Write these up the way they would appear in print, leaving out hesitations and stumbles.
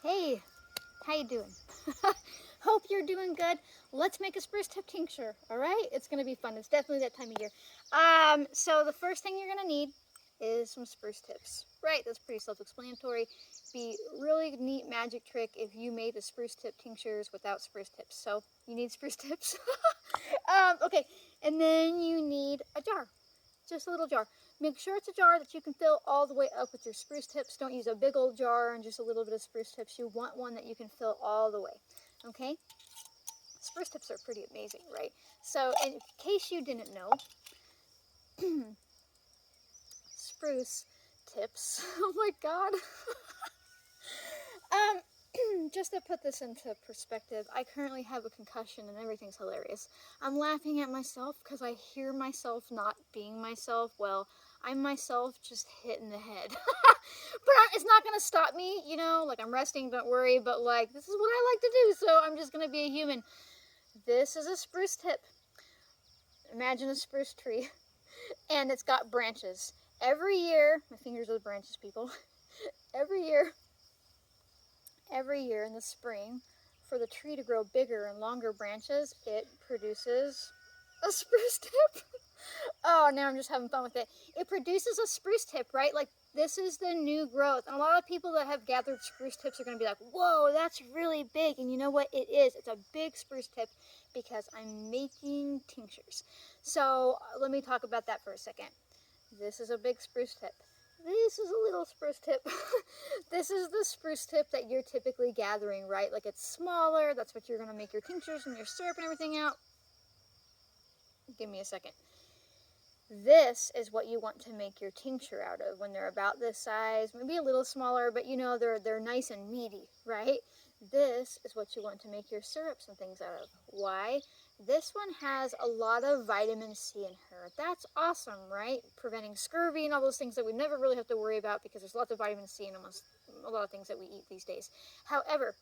Hey, how you doing? Hope you're doing good. Let's make a spruce tip tincture, all right? It's going to be fun. It's definitely that time of year. So the first thing you're going to need is some spruce tips, right? That's pretty self-explanatory. Be really neat magic trick if you made the spruce tip tinctures without spruce tips. So you need spruce tips. Okay, and then you need a jar, just a little jar. Make sure it's a jar that you can fill all the way up with your spruce tips. Don't use a big old jar and just a little bit of spruce tips. You want one that you can fill all the way, okay? Spruce tips are pretty amazing, right? So in case you didn't know, spruce tips, oh my God. Just to put this into perspective, I currently have a concussion and everything's hilarious. I'm laughing at myself because I hear myself not being myself. Well, I'm myself just hit in the head. But it's not going to stop me, you know, like I'm resting, don't worry, but like this is what I like to do, so I'm just going to be a human. This is a spruce tip. Imagine a spruce tree, and it's got branches. Every year, my fingers are the branches, people. Every year in the spring, for the tree to grow bigger and longer branches, it produces a spruce tip. Oh, now I'm just having fun with it. It produces a spruce tip, right? Like, this is the new growth. And a lot of people that have gathered spruce tips are going to be like, whoa, that's really big. And you know what it is? It's a big spruce tip because I'm making tinctures. So let me talk about that for a second. This is a big spruce tip. This is a little spruce tip. This is the spruce tip that you're typically gathering, right? Like, it's smaller. That's what you're going to make your tinctures and your syrup and everything out. Give me a second. This is what you want to make your tincture out of when they're about this size, maybe a little smaller, but you know, they're nice and meaty, right? This is what you want to make your syrups and things out of. Why? This one has a lot of vitamin C in her. That's awesome, right? Preventing scurvy and all those things that we never really have to worry about because there's lots of vitamin C in almost a lot of things that we eat these days. However,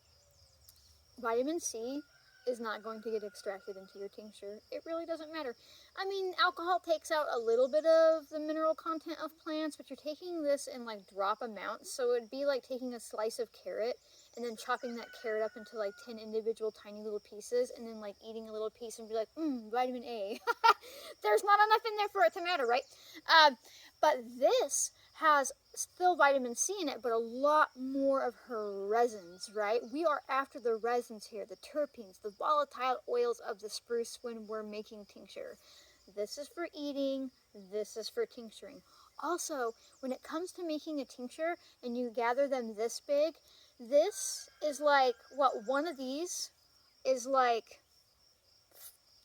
vitamin C is not going to get extracted into your tincture. It really doesn't matter. I mean, alcohol takes out a little bit of the mineral content of plants, but you're taking this in like drop amounts. So it'd be like taking a slice of carrot and then chopping that carrot up into like 10 individual tiny little pieces and then like eating a little piece and be like, vitamin A. There's not enough in there for it to matter, right? But this has still vitamin C in it, but a lot more of her resins, right? We are after the resins here, the terpenes, the volatile oils of the spruce when we're making tincture. This is for eating, this is for tincturing. Also, when it comes to making a tincture and you gather them this big, this is like, one of these is like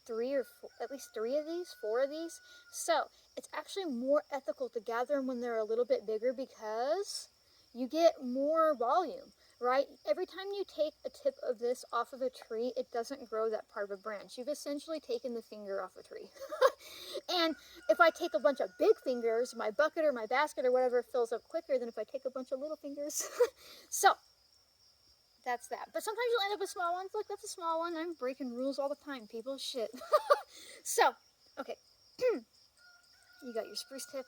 three or four, at least three of these, four of these. So it's actually more ethical to gather them when they're a little bit bigger because you get more volume, right? Every time you take a tip of this off of a tree, it doesn't grow that part of a branch. You've essentially taken the finger off a tree. And if I take a bunch of big fingers, my bucket or my basket or whatever fills up quicker than if I take a bunch of little fingers. So that's that. But sometimes you'll end up with small ones. Look, that's a small one. I'm breaking rules all the time, people. Shit. So, okay. You got your spruce tip.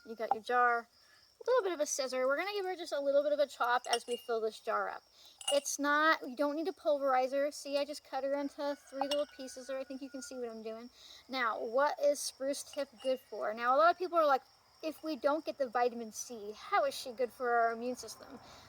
You got your jar. A little bit of a scissor. We're going to give her just a little bit of a chop as we fill this jar up. It's not, you don't need a pulverizer. See, I just cut her into 3 little pieces there. I think you can see what I'm doing. Now, what is spruce tip good for? Now, a lot of people are like, if we don't get the vitamin C, how is she good for our immune system?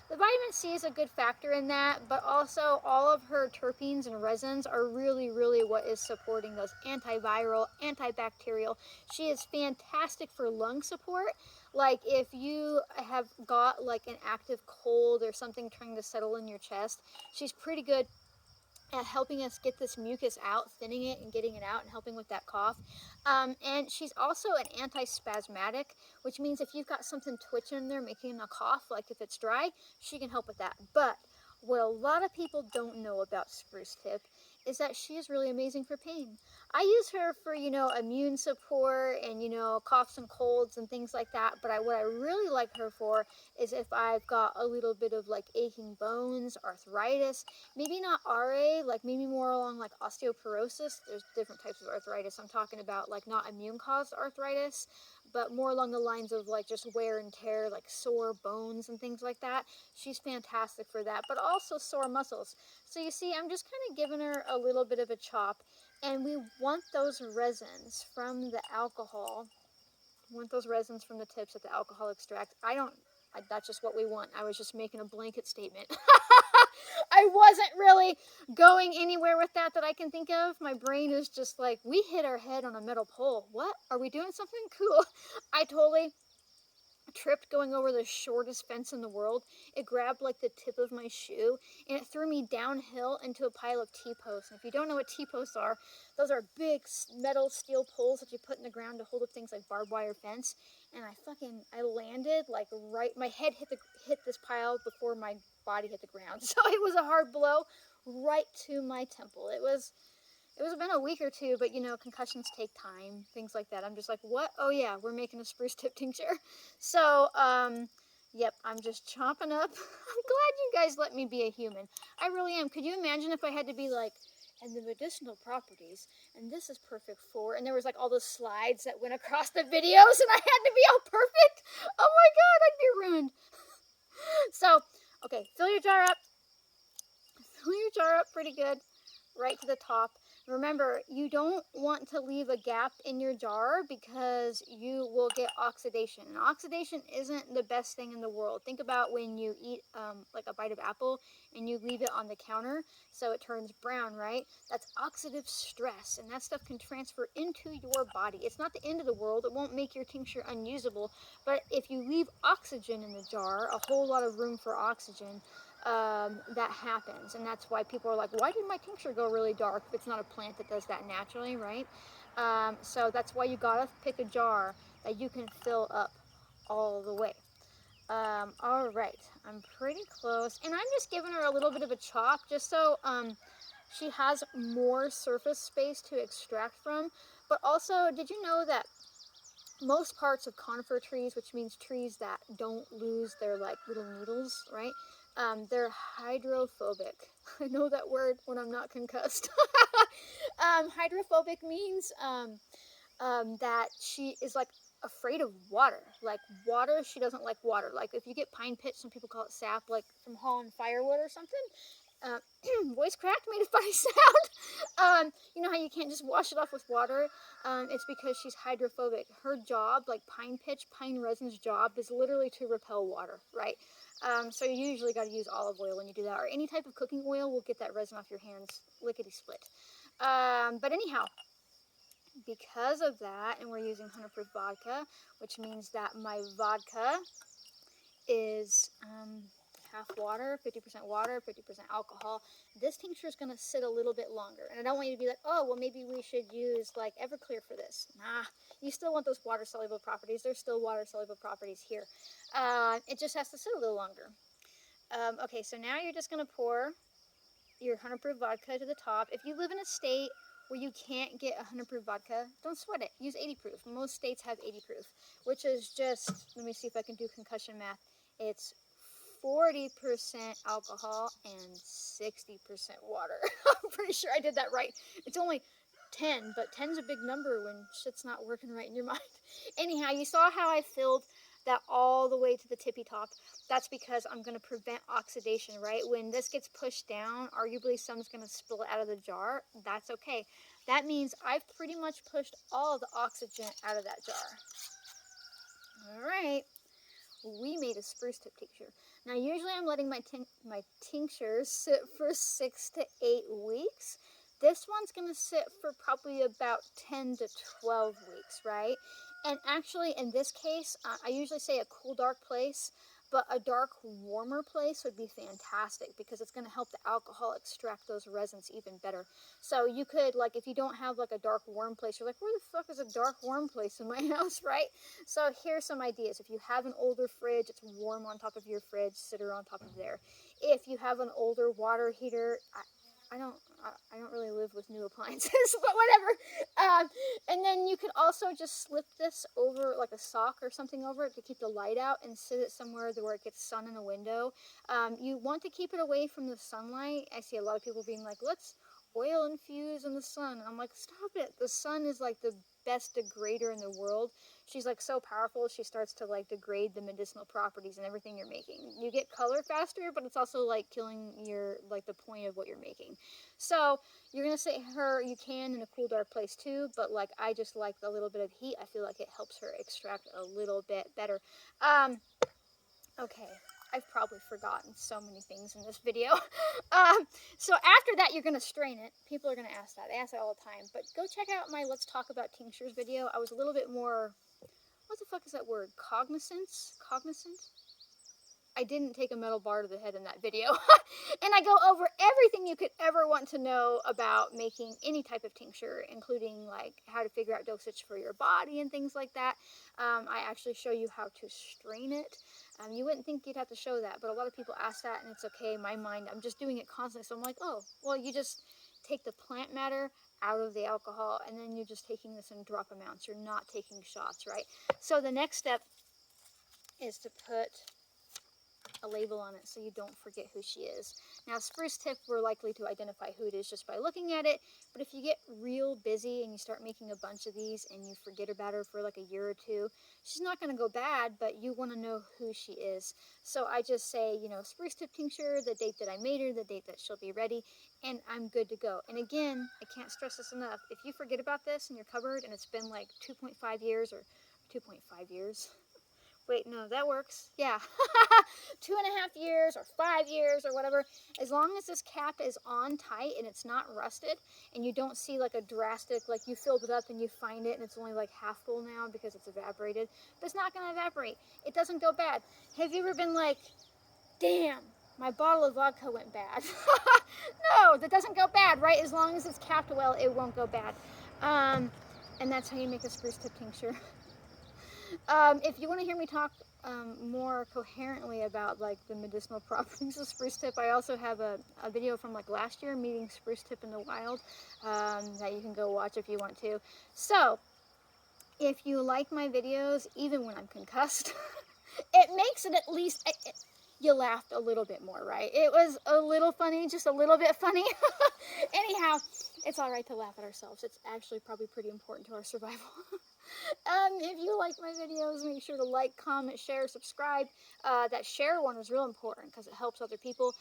The vitamin C is a good factor in that, but also all of her terpenes and resins are really, really what is supporting those antiviral, antibacterial. She is fantastic for lung support. Like if you have got like an active cold or something trying to settle in your chest, she's pretty good at helping us get this mucus out, thinning it and getting it out and helping with that cough. And she's also an antispasmodic, which means if you've got something twitching in there making a cough, like if it's dry, she can help with that. But what a lot of people don't know about spruce tip is that she is really amazing for pain. I use her for, immune support and, coughs and colds and things like that. But what I really like her for is if I've got a little bit of like aching bones, arthritis, maybe not RA, like maybe more along like osteoporosis. There's different types of arthritis. I'm talking about like not immune caused arthritis, but more along the lines of like just wear and tear, like sore bones and things like that. She's fantastic for that, but also sore muscles. So you see, I'm just kind of giving her a little bit of a chop, and we want those resins from the alcohol. We want those resins from the tips that the alcohol extracts. That's just what we want. I was just making a blanket statement. I wasn't really going anywhere with that I can think of. My brain is just like, we hit our head on a metal pole. What? Are we doing something cool? I totally tripped going over the shortest fence in the world. It grabbed like the tip of my shoe and it threw me downhill into a pile of T-posts. And if you don't know what T-posts are, those are big metal steel poles that you put in the ground to hold up things like barbed wire fence. And I landed like my head hit this pile before my body hit the ground. So it was a hard blow right to my temple. It was been a week or two, but concussions take time, things like that. I'm just like, what? Oh yeah, we're making a spruce tip tincture. So, yep, I'm just chomping up. I'm glad you guys let me be a human. I really am. Could you imagine if I had to be like, and the medicinal properties, and this is perfect for, and there was like all those slides that went across the videos, and I had to be all perfect? Oh my God, I'd be ruined. So, okay, fill your jar up. Fill your jar up pretty good, right to the top. Remember, you don't want to leave a gap in your jar because you will get oxidation. And oxidation isn't the best thing in the world. Think about when you eat like a bite of apple and you leave it on the counter so it turns brown, right? That's oxidative stress, and that stuff can transfer into your body. It's not the end of the world. It won't make your tincture unusable, but if you leave oxygen in the jar, a whole lot of room for oxygen, that happens. And that's why people are like, why did my tincture go really dark if it's not a plant that does that naturally, right? So that's why you gotta pick a jar that you can fill up all the way. All right, I'm pretty close, and I'm just giving her a little bit of a chop just so she has more surface space to extract from. But also, did you know that most parts of conifer trees, which means trees that don't lose their like little needles, right? They're hydrophobic. I know that word when I'm not concussed. Hydrophobic means that she is like afraid of water. Like water, she doesn't like water. Like if you get pine pitch, some people call it sap, like from hauling firewood or something. Voice cracked, made a funny sound. You know how you can't just wash it off with water? It's because she's hydrophobic. Her job, like pine pitch, pine resin's job, is literally to repel water, right? So you usually got to use olive oil when you do that, or any type of cooking oil will get that resin off your hands lickety-split. But anyhow, because of that, and we're using 100 proof vodka, which means that my vodka is half water, 50% water, 50% alcohol. This tincture is going to sit a little bit longer. And I don't want you to be like, oh, well, maybe we should use like Everclear for this. Nah, you still want those water-soluble properties. There's still water-soluble properties here. It just has to sit a little longer. Okay, so now you're just going to pour your 100 proof vodka to the top. If you live in a state where you can't get 100 proof vodka, don't sweat it. Use 80 proof. Most states have 80 proof, which is just, let me see if I can do concussion math. It's 40% alcohol and 60% water. I'm pretty sure I did that right. It's only 10, but 10's a big number when shit's not working right in your mind. Anyhow, you saw how I filled that all the way to the tippy top. That's because I'm going to prevent oxidation, right? When this gets pushed down, arguably some's going to spill it out of the jar. That's okay. That means I've pretty much pushed all of the oxygen out of that jar. All right. We made a spruce tip tincture. Now, usually I'm letting my tinctures sit for 6 to 8 weeks. This one's going to sit for probably about 10 to 12 weeks, right? And actually, in this case, I usually say a cool, dark place, but a dark, warmer place would be fantastic because it's going to help the alcohol extract those resins even better. So you could, like, if you don't have, like, a dark, warm place, you're like, where the fuck is a dark, warm place in my house, right? So here's some ideas. If you have an older fridge, it's warm on top of your fridge, sit her on top of there. If you have an older water heater, I don't really live with new appliances, but whatever. And then you could also just slip this over like a sock or something over it to keep the light out and sit it somewhere where it gets sun in a window. You want to keep it away from the sunlight. I see a lot of people being like, let's oil infused in the sun. And I'm like, stop it. The sun is like the best degrader in the world. She's like so powerful, she starts to like degrade the medicinal properties and everything you're making. You get color faster, but it's also like killing your, like the point of what you're making. So you're gonna say her, you can in a cool dark place too, but like I just like the little bit of heat. I feel like it helps her extract a little bit better. Okay, I've probably forgotten so many things in this video. So after that, you're going to strain it. People are going to ask that. They ask that all the time. But go check out my Let's Talk About Tinctures video. I was a little bit more, what the fuck is that word? Cognizant? I didn't take a metal bar to the head in that video. And I go over everything you could ever want to know about making any type of tincture, including like how to figure out dosage for your body and things like that. I actually show you how to strain it. You wouldn't think you'd have to show that, but a lot of people ask that, and it's okay. In my mind, I'm just doing it constantly. So I'm like, oh, well, you just take the plant matter out of the alcohol, and then you're just taking this in drop amounts. You're not taking shots, right? So the next step is to put a label on it so you don't forget who she is. Now, spruce tip, we're likely to identify who it is just by looking at it, but if you get real busy and you start making a bunch of these and you forget about her for like a year or two, she's not going to go bad, but you want to know who she is. So I just say, you know, spruce tip tincture, the date that I made her, the date that she'll be ready, and I'm good to go. And again, I can't stress this enough, if you forget about this in your cupboard and it's been like 2.5 years or 2.5 years, wait, no, that works. Yeah. 2.5 years or 5 years or whatever. As long as this cap is on tight and it's not rusted and you don't see like a drastic, like you filled it up and you find it and it's only like half full now because it's evaporated. But it's not going to evaporate. It doesn't go bad. Have you ever been like, damn, my bottle of vodka went bad? No, that doesn't go bad, right? As long as it's capped well, it won't go bad. And that's how you make a spruce tip tincture. If you want to hear me talk more coherently about like the medicinal properties of spruce tip, I also have a video from like last year, meeting spruce tip in the wild, that you can go watch if you want to. So, if you like my videos, even when I'm concussed, it makes it at least, you laughed a little bit more, right? It was a little funny, just a little bit funny. Anyhow, it's all right to laugh at ourselves. It's actually probably pretty important to our survival. If you like my videos, make sure to like, comment, share, subscribe. That share one is real important because it helps other people.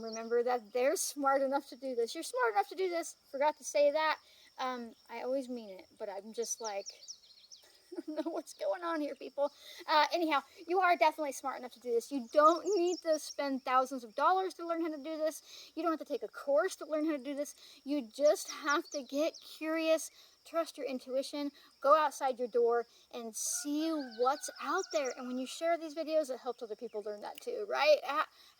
Remember that they're smart enough to do this. You're smart enough to do this. Forgot to say that. I always mean it, but I'm just like, I don't know what's going on here, people. Anyhow, you are definitely smart enough to do this. You don't need to spend thousands of dollars to learn how to do this. You don't have to take a course to learn how to do this. You just have to get curious, trust your intuition, go outside your door, and see what's out there. And when you share these videos, it helps other people learn that too, right?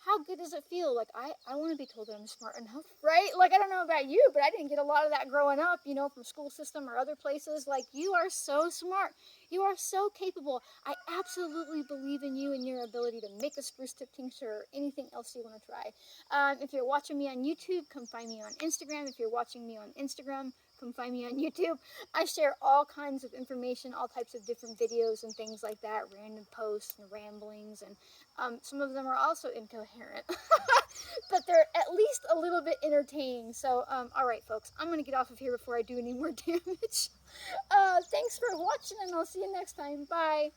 How good does it feel? Like, I want to be told that I'm smart enough, right? Like, I don't know about you, but I didn't get a lot of that growing up, you know, from school system or other places. Like, you are so smart. You are so capable. I absolutely believe in you and your ability to make a spruce tip tincture or anything else you want to try. If you're watching me on YouTube, come find me on Instagram. If you're watching me on Instagram, come find me on YouTube. I share all kinds of information, all types of different videos and things like that, random posts and ramblings, and some of them are also incoherent, but they're at least a little bit entertaining. So, alright folks, I'm going to get off of here before I do any more damage. Thanks for watching, and I'll see you next time. Bye!